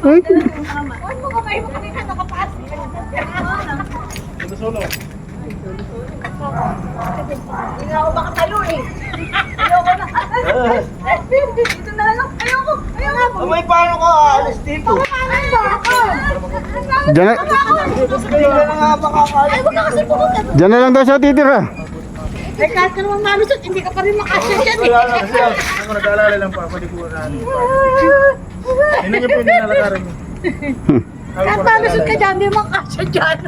Ay, Huwag mo kamay mo kanina nakapaas. Solo. Hindi nga ako makatalo eh. Ayoko na. Dito na lang. Ayoko. Abay, paano ka aalis dito? dyan na, Kaya na nga makakaalis. Ay, huwag ka kasi pumunta. dyan na lang daw siya titira. Eh, kahit ka naman malusot, hindi ka pa rin makasya dyan eh. Wala lang kasi ako nag-aalala lang pa. Pwede ko na. Hindi niyo po nilalakaran niyo. Kahit malusot ka dyan, hindi makasya dyan.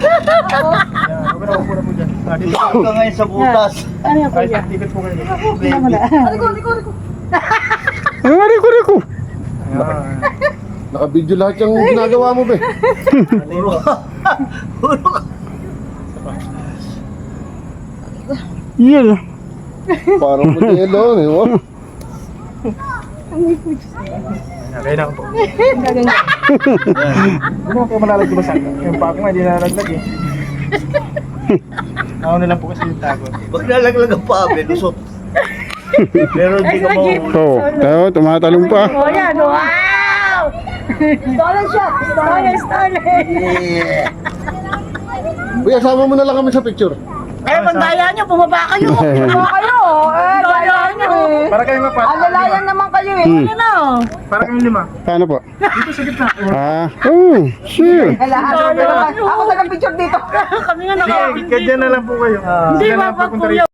Huwag na upo na po dyan. Dito Huwag ka ngayon sa butas. Ano yan, Kahit kuya? ticket po kayo. Aliko. Ano nga riko? Ayan. Naka-video lahat yung ginagawa mo, be. Puro ka. Yan. Parang modelo, eh. Oh. Kaya na ako po. Hindi naman kayo malalagyan sa akin. Yung pa ako nga, hindi nalalaglag eh. Ako na lang po kasi yung tagot. Pag nalaglag ang paabe, lusot. Pero hindi ka mauuli. Oo, tayo, tumatalong pa. Oh, yan. Wow! Stolen siya. Stolen. Uy, asama mo na lang kami sa picture. Eh, pandaya nyo, bumaba kayo. Bumaba kayo. Eh, daya nyo. Para kayong mapat. Alalayan naman kayo eh. Ano na? Para kayong lima. Paano po? Dito sa gitna. Oh, sure. Ako taga-picture dito. Kami nga Sige, kaya dyan na lang po kayo. Hindi, Sila na lang wag pupunta kuya. rito.